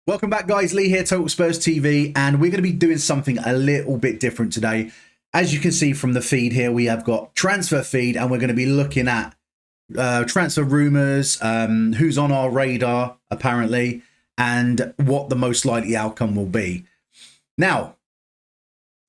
Welcome back, guys. Lee here, Total Spurs TV, and we're going to be doing something a little bit different today. As you can see from the feed here, we have got transfer feed, and we're going to be looking at transfer rumours, who's on our radar, apparently, and what the most likely outcome will be. Now,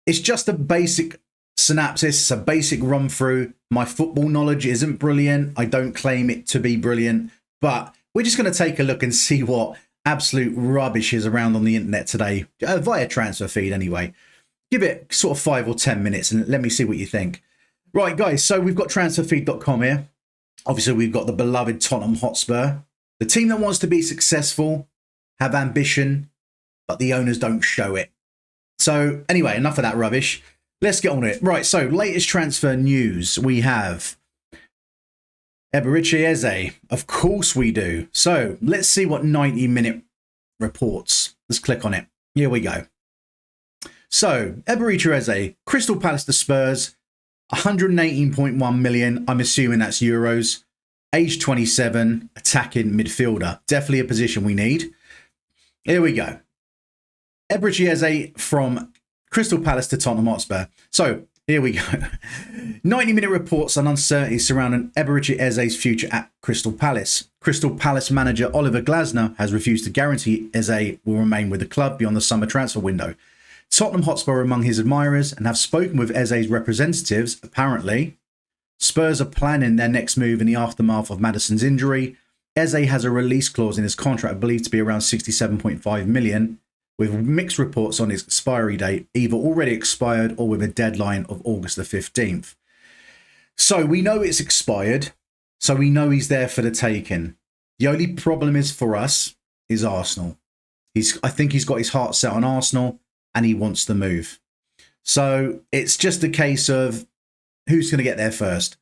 it's just a basic synopsis, it's a basic run through. My football knowledge isn't brilliant. I don't claim it to be brilliant, but we're just going to take a look and see what absolute rubbish is around on the internet today, via transfer feed anyway. Give it sort of 5 or 10 minutes and let me see what you think. Right, guys, so we've got transferfeed.com here. Obviously, we've got the beloved Tottenham Hotspur, the team that wants to be successful, have ambition, but the owners don't show it. So anyway, enough of that rubbish. Let's get on with it. Right, so latest transfer news. We have Eberechi Eze. Of course we do. So let's see what 90-minute reports. Let's click on it. Here we go. So Eberechi Eze, Crystal Palace to Spurs, 118.1 million. I'm assuming that's euros. Age 27, attacking midfielder. Definitely a position we need. Here we go. Eberechi Eze from Crystal Palace to Tottenham Hotspur. So here we go. 90-minute reports on uncertainty surrounding Eberechi Eze's future at Crystal Palace. Crystal Palace manager Oliver Glasner has refused to guarantee Eze will remain with the club beyond the summer transfer window. Tottenham Hotspur are among his admirers and have spoken with Eze's representatives. Apparently, Spurs are planning their next move in the aftermath of Maddison's injury. Eze has a release clause in his contract believed to be around 67.5 million, with mixed reports on its expiry date, either already expired or with a deadline of August the 15th. So we know it's expired, so we know he's there for the taking. The only problem is for us is Arsenal. I think he's got his heart set on Arsenal and he wants to move. So it's just a case of who's going to get there first.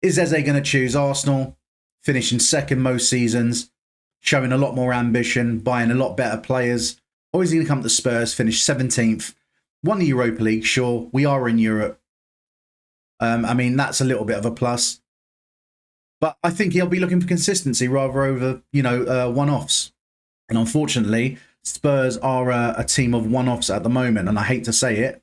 Is Eze going to choose Arsenal, finishing second most seasons, showing a lot more ambition, buying a lot better players? Or is he going to come to Spurs, finish 17th, won the Europa League? Sure, we are in Europe. I mean, that's a little bit of a plus. But I think he'll be looking for consistency rather over, one-offs. And unfortunately, Spurs are a team of one-offs at the moment. And I hate to say it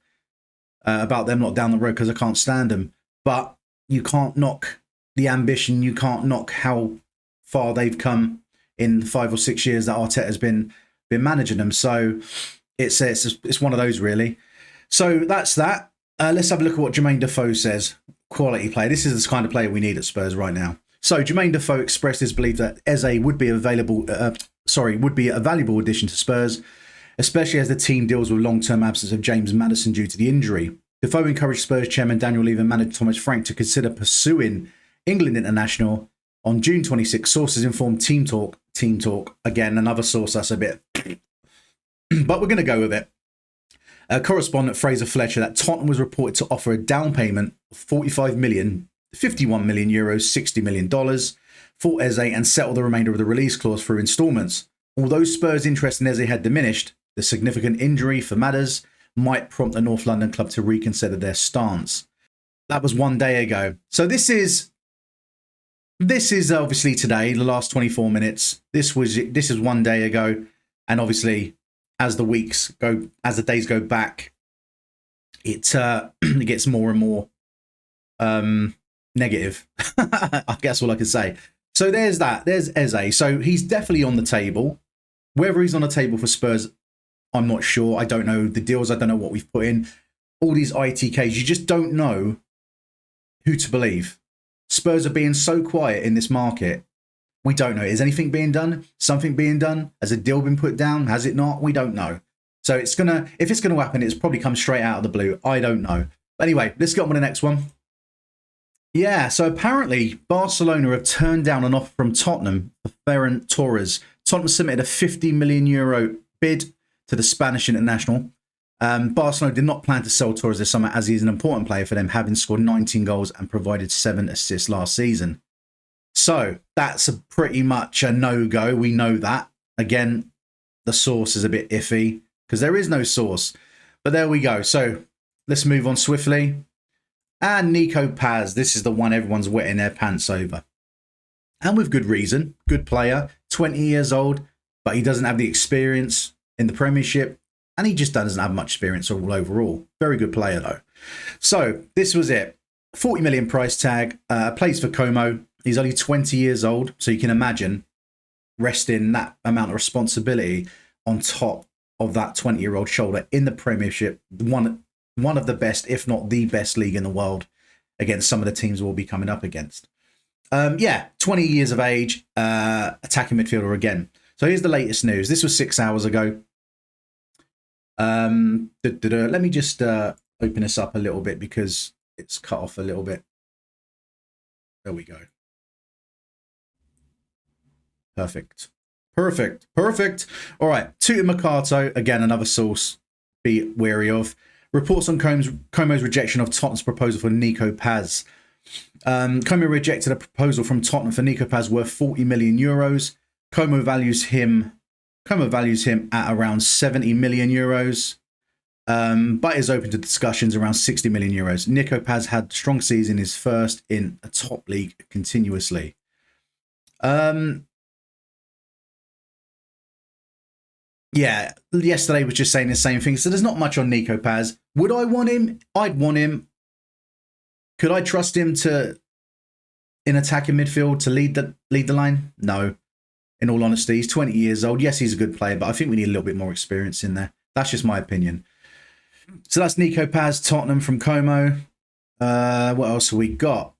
about them not down the road because I can't stand them. But you can't knock the ambition. You can't knock how far they've come in the 5 or 6 years that Arteta's been managing them. So it's one of those, really. So that's that. Let's have a look at what Jermaine Defoe says. Quality player. This is the kind of player we need at Spurs right now. So Jermaine Defoe expressed his belief that Eze would be a valuable addition to Spurs, especially as the team deals with long-term absence of James Maddison due to the injury. Defoe encouraged Spurs chairman Daniel Levy and manager Thomas Frank to consider pursuing England international. On June 26, sources informed Team Talk, again, another source that's a bit, but we're going to go with it. Correspondent Fraser Fletcher that Tottenham was reported to offer a down payment of 45 million, 51 million euros, $60 million for Eze and settle the remainder of the release clause through instalments. Although Spurs' interest in Eze had diminished, the significant injury for Madders might prompt the North London club to reconsider their stance. That was 1 day ago. So this is obviously today, the last 24 minutes. This is 1 day ago, and obviously, as the days go back, it gets more and more negative. I guess all I can say. So there's that. There's Eze. So he's definitely on the table. Whether he's on the table for Spurs, I'm not sure. I don't know the deals. I don't know what we've put in. All these ITKs, you just don't know who to believe. Spurs are being so quiet in this market. We don't know. Is anything being done? Something being done? Has a deal been put down? Has it not? We don't know. So if it's gonna happen, it's probably come straight out of the blue. I don't know. But anyway, let's get on with the next one. Yeah, so apparently Barcelona have turned down an offer from Tottenham for Ferran Torres. Tottenham submitted a 50 million euro bid to the Spanish international. Barcelona did not plan to sell Torres this summer as he's an important player for them, having scored 19 goals and provided 7 assists last season. So that's pretty much a no-go. We know that. Again, the source is a bit iffy because there is no source. But there we go. So let's move on swiftly. And Nico Paz. This is the one everyone's wetting their pants over. And with good reason. Good player. 20 years old. but he doesn't have the experience in the Premiership, and he just doesn't have much experience all overall. Very good player, though. So this was it. 40 million price tag, plays for Como. He's only 20 years old, so you can imagine resting that amount of responsibility on top of that 20-year-old shoulder in the Premiership, one of the best, if not the best league in the world, against some of the teams we'll be coming up against. 20 years of age, attacking midfielder again. So here's the latest news. This was 6 hours ago. Let me just open this up a little bit because it's cut off a little bit. There we go. Perfect. All right. Tuta Mercato, again, another source be wary of. Reports on Como's rejection of Tottenham's proposal for Nico Paz. Como rejected a proposal from Tottenham for Nico Paz worth 40 million euros. Como values him at around 70 million euros. But is open to discussions around 60 million euros. Nico Paz had a strong season, his first in a top league continuously. Yeah, yesterday was just saying the same thing. So there's not much on Nico Paz. Would I want him? I'd want him. Could I trust him in attacking midfield to lead the line? No. In all honesty, he's 20 years old. Yes, he's a good player, but I think we need a little bit more experience in there. That's just my opinion. So that's Nico Paz, Tottenham from Como. What else have we got?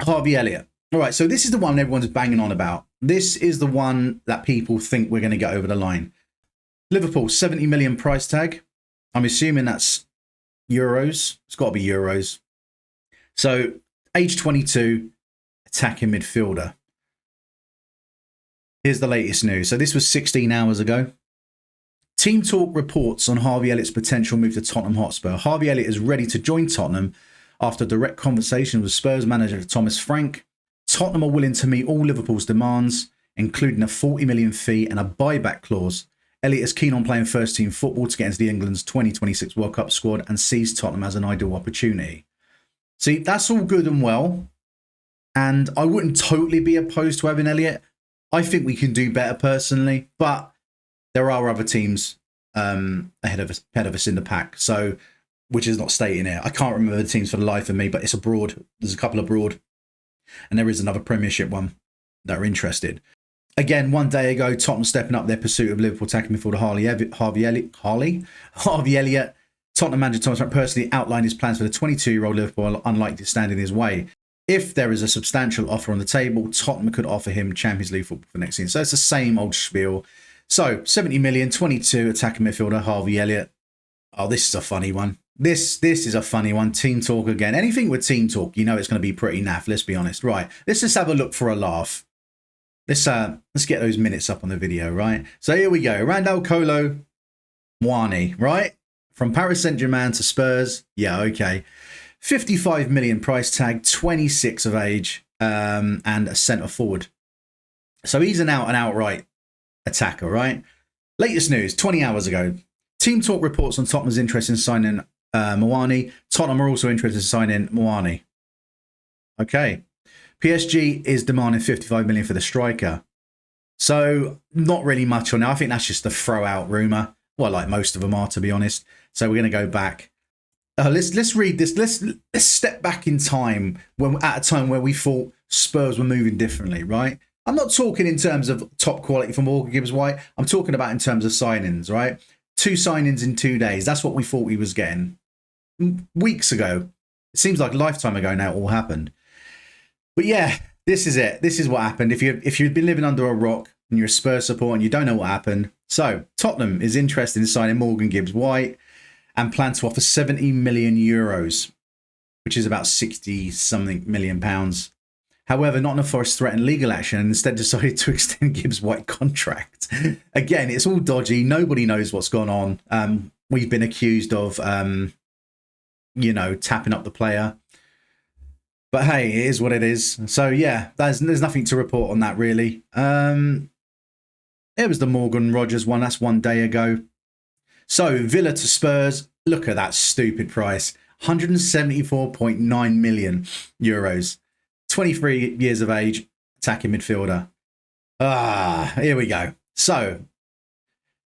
Harvey Elliott. All right, so this is the one everyone's banging on about. This is the one that people think we're going to get over the line. Liverpool, 70 million price tag. I'm assuming that's euros. It's got to be euros. So, age 22, attacking midfielder. Here's the latest news. So this was 16 hours ago. Team Talk reports on Harvey Elliott's potential move to Tottenham Hotspur. Harvey Elliott is ready to join Tottenham after direct conversation with Spurs manager Thomas Frank. Tottenham are willing to meet all Liverpool's demands, including a 40 million fee and a buyback clause. Elliott is keen on playing first-team football to get into the England's 2026 World Cup squad and sees Tottenham as an ideal opportunity. See, that's all good and well, and I wouldn't totally be opposed to having Elliott. I think we can do better personally, but there are other teams ahead of us in the pack, so which is not stating here. I can't remember the teams for the life of me, but it's abroad. There's a couple abroad, and there is another Premiership one that are interested. Again, 1 day ago, Tottenham stepping up their pursuit of Liverpool attacking midfielder Harvey Elliott. Tottenham manager Thomas Frank personally outlined his plans for the 22-year-old Liverpool, unlikely to stand in his way. If there is a substantial offer on the table, Tottenham could offer him Champions League football for next season. So it's the same old spiel. So 70 million, 22 attacking midfielder Harvey Elliott. Oh, this is a funny one. This is a funny one. Team Talk again. Anything with Team Talk, you know it's going to be pretty naff, let's be honest. Right, let's just have a look for a laugh. Let's get those minutes up on the video, right? So here we go. Randall Kolo Muani, right? From Paris Saint-Germain to Spurs. Yeah, okay. 55 million price tag, 26 of age, and a centre forward. So he's an outright attacker, right? Latest news, 20 hours ago. Team Talk reports on Tottenham's interest in signing Muani. Tottenham are also interested in signing Muani. Okay. PSG is demanding 55 million for the striker. So not really much on it. I think that's just a throw out rumour. Well, like most of them are, to be honest. So we're going to go back. Let's read this. Let's step back in time at a time where we thought Spurs were moving differently, right? I'm not talking in terms of top quality from Morgan Gibbs-White. I'm talking about in terms of signings, right? 2 signings in 2 days. That's what we thought we was getting weeks ago. It seems like a lifetime ago now it all happened. But yeah, this is it. This is what happened. If you've been living under a rock and you're a Spurs supporter and you don't know what happened. So Tottenham is interested in signing Morgan Gibbs-White and plan to offer 70 million euros, which is about 60-something million pounds. However, Nottingham Forest threatened legal action and instead decided to extend Gibbs-White contract. Again, it's all dodgy. Nobody knows what's gone on. We've been accused of, tapping up the player. But hey, it is what it is. So yeah, there's nothing to report on that really. It was the Morgan Rogers one. That's 1 day ago. So Villa to Spurs. Look at that stupid price. 174.9 million euros. 23 years of age, attacking midfielder. Here we go. So,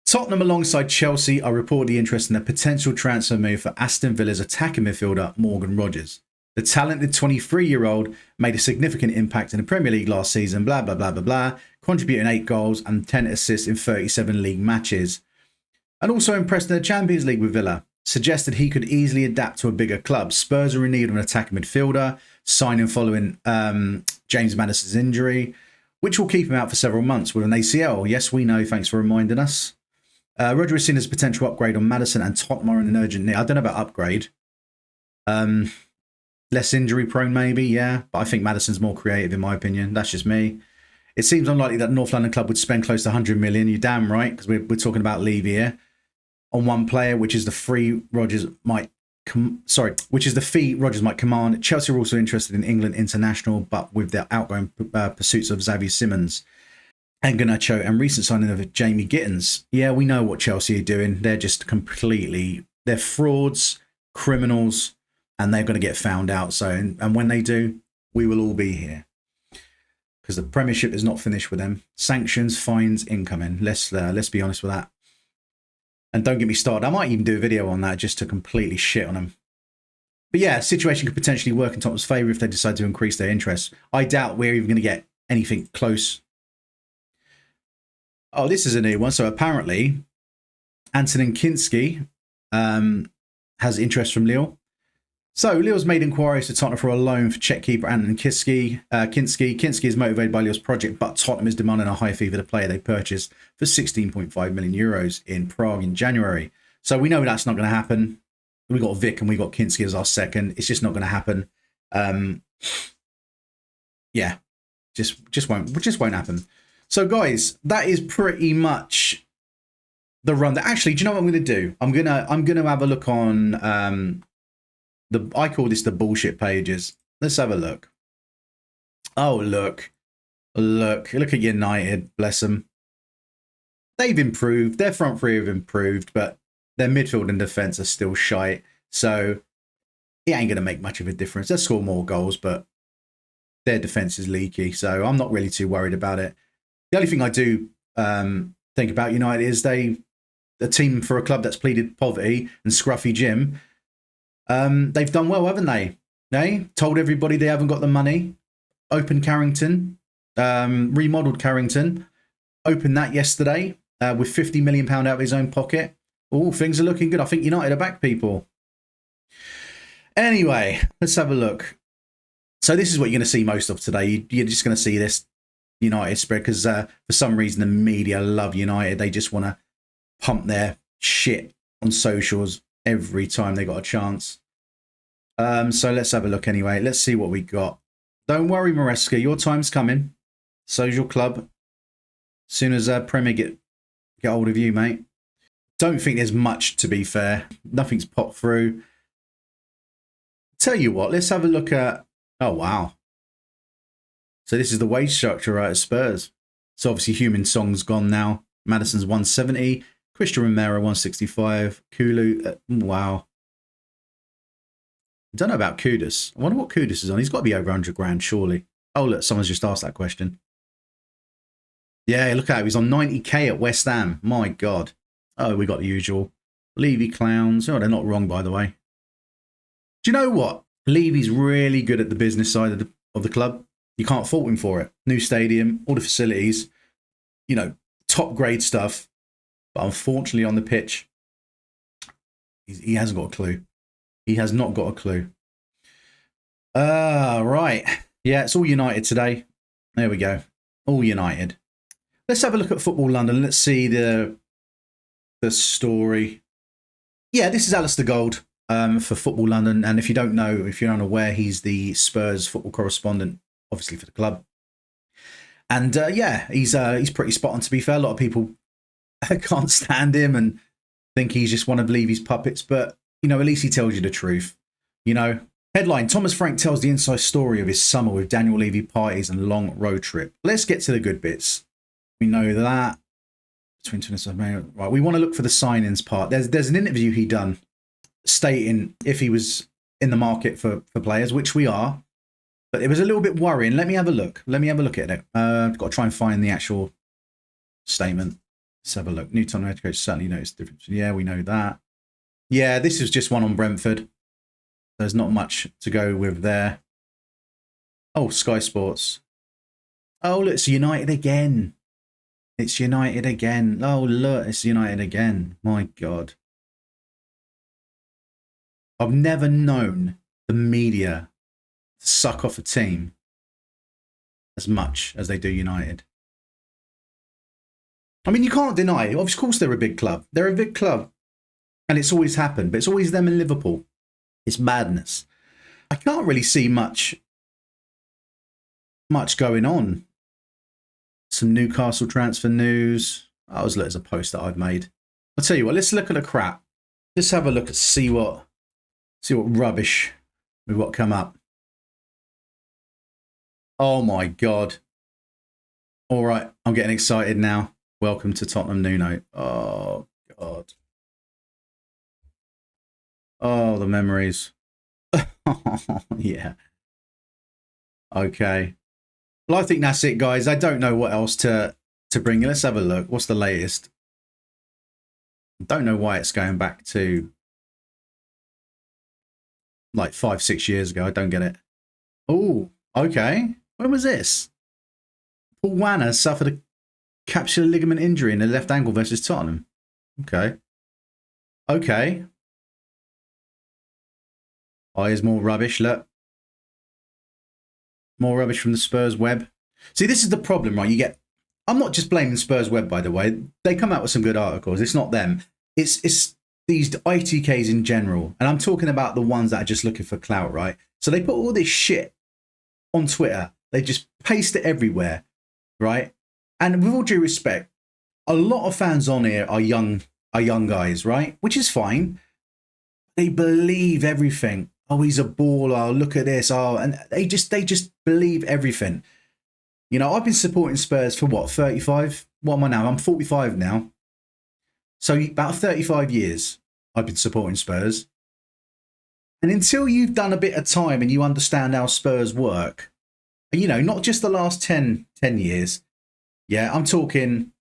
Tottenham alongside Chelsea are reportedly interested in a potential transfer move for Aston Villa's attacking midfielder Morgan Rogers. The talented 23-year-old made a significant impact in the Premier League last season, blah, blah, blah, blah, blah, contributing 8 goals and 10 assists in 37 league matches. And also impressed in the Champions League with Villa. Suggested he could easily adapt to a bigger club. Spurs are in need of an attacking midfielder, signing following James Maddison's injury, which will keep him out for several months with an ACL. Yes, we know, thanks for reminding us. Roger is seen as a potential upgrade on Maddison, and Tottenham are in an urgent need. I don't know about upgrade. Less injury prone, maybe, yeah. But I think Maddison's more creative, in my opinion. That's just me. It seems unlikely that North London club would spend close to 100 million. You're damn right, because we're talking about Levy here, on one player, which is the fee Rogers might command. Chelsea are also interested in England international, but with their outgoing pursuits of Xavi Simons and Garnacho and recent signing of Jamie Gittins. Yeah, we know what Chelsea are doing. They're just they're frauds, criminals, and they're going to get found out. So, and when they do, we will all be here. Because the Premiership is not finished with them. Sanctions, fines incoming. Let's be honest with that. And don't get me started. I might even do a video on that just to completely shit on them. But yeah, situation could potentially work in Tottenham's favour if they decide to increase their interest. I doubt we're even going to get anything close. Oh, this is a new one. So apparently, Antonin Kinski has interest from Lille. So Lille's made inquiries to Tottenham for a loan for Czech keeper Antonin Kinski. Kinski is motivated by Lille's project, but Tottenham is demanding a high fee for the player they purchased for 16.5 million euros in Prague in January. So we know that's not going to happen. We got Vic and we got Kinski as our second. It's just not going to happen. Yeah, just won't happen. So guys, that is pretty much the run. Actually, do you know what I'm going to do? I'm gonna have a look on I call this the bullshit pages. Let's have a look. Oh, look at United. Bless them. They've improved. Their front three have improved, but their midfield and defence are still shite. So it ain't going to make much of a difference. They'll score more goals, but their defence is leaky. So I'm not really too worried about it. The only thing I do think about United is a team for a club that's pleaded poverty and scruffy Jim. They've done well, haven't they? They told everybody they haven't got the money. Opened Carrington, remodeled Carrington. Opened that yesterday with £50 million out of his own pocket. Oh, things are looking good. I think United are back, people. Anyway, let's have a look. So this is what you're going to see most of today. You're just going to see this United spread because for some reason the media love United. They just want to pump their shit on socials every time they got a chance. So let's have a look anyway. Let's see what we got. Don't worry, Maresca, your time's coming. So's your club. As soon as Premier get hold of you, mate. Don't think there's much, to be fair. Nothing's popped through. Tell you what, let's have a look at... Oh, wow. So this is the wage structure right at Spurs. So obviously Human Song's gone now. Maddison's 170. Christian Romero 165. Kulu, wow. I don't know about Kudus. I wonder what Kudus is on. He's got to be over 100 grand, surely. Oh, look, someone's just asked that question. Yeah, look at him. He's on 90k at West Ham. My God. Oh, we got the usual. Levy clowns. Oh, they're not wrong, by the way. Do you know what? Levy's really good at the business side of the club. You can't fault him for it. New stadium, all the facilities, you know, top grade stuff. But unfortunately on the pitch, he hasn't got a clue. He has not got a clue. Right. Yeah, it's all United today. There we go. All United. Let's have a look at Football London. Let's see the story. Yeah, this is Alistair Gold for Football London. And if you don't know, if you're unaware, he's the Spurs football correspondent, obviously for the club. And yeah, he's pretty spot on, to be fair. A lot of people can't stand him and think he's just one of Levy's puppets. But, you know, at least he tells you the truth. You know, headline, Thomas Frank tells the inside story of his summer with Daniel Levy parties and long road trip. Let's get to the good bits. We know that. Between 27 May, right, we want to look for the signings part. There's an interview he done stating if he was in the market for players, which we are. But it was a little bit worrying. Let me have a look. Let me have a look at it. I've got to try and find the actual statement. Let's have a look. Newton head coach certainly noticed the difference. Yeah, we know that. Yeah, this is just one on Brentford. There's not much to go with there. Oh, Sky Sports. Oh, look, it's United again. It's United again. Oh, look, it's United again. My God. I've never known the media suck off a team as much as they do United. I mean, you can't deny it. Of course, they're a big club. They're a big club. And it's always happened. But it's always them in Liverpool. It's madness. I can't really see much going on. Some Newcastle transfer news. I was looking at a post that I've made. I'll tell you what, let's look at the crap. Let's have a look and see what rubbish we've got come up. Oh my God. All right, I'm getting excited now. Welcome to Tottenham Nuno. Oh God. Oh, the memories. Yeah. Okay. Well, I think that's it, guys. I don't know what else to bring you. Let's have a look. What's the latest? I don't know why it's going back to like 5-6 years ago. I don't get it. Oh, okay. When was this? Paul Wanner suffered a capsular ligament injury in the left ankle versus Tottenham. Okay. Okay. Oh, here's more rubbish. Look. More rubbish from the Spurs web. See, this is the problem, right? You get... I'm not just blaming Spurs web, by the way. They come out with some good articles. It's not them. It's these ITKs in general. And I'm talking about the ones that are just looking for clout, right? So they put all this shit on Twitter. They just paste it everywhere, right? And with all due respect, a lot of fans on here are young guys, right? Which is fine. They believe everything. Oh, he's a baller. Oh, look at this. Oh, and they just believe everything. You know, I've been supporting Spurs for what, 35? What am I now? I'm 45 now. So about 35 years I've been supporting Spurs. And until you've done a bit of time and you understand how Spurs work, you know, not just the last 10 years. Yeah, I'm talking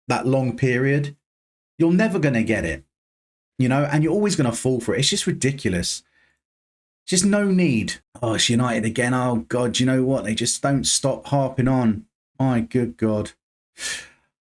that long period. You're never going to get it, you know, and you're always going to fall for it. It's just ridiculous. Just no need. Oh, it's United again. Oh, God, you know what? They just don't stop harping on. My good God.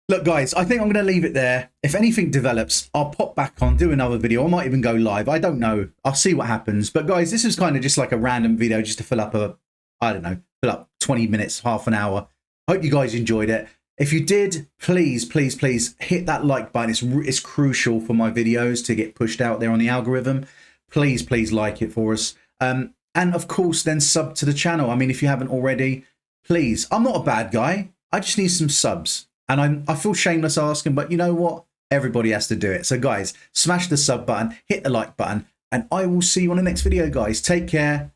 Look, guys, I think I'm going to leave it there. If anything develops, I'll pop back on, do another video. I might even go live. I don't know. I'll see what happens. But, guys, this is kind of just like a random video just to fill up fill up 20 minutes, half an hour. I hope you guys enjoyed it. If you did, please, please, please hit that like button. It's crucial for my videos to get pushed out there on the algorithm. Please, please like it for us. And of course, then sub to the channel. I mean, if you haven't already, please. I'm not a bad guy. I just need some subs. And I feel shameless asking, but you know what? Everybody has to do it. So guys, smash the sub button, hit the like button, and I will see you on the next video, guys. Take care.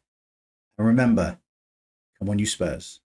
And remember, come on, you Spurs.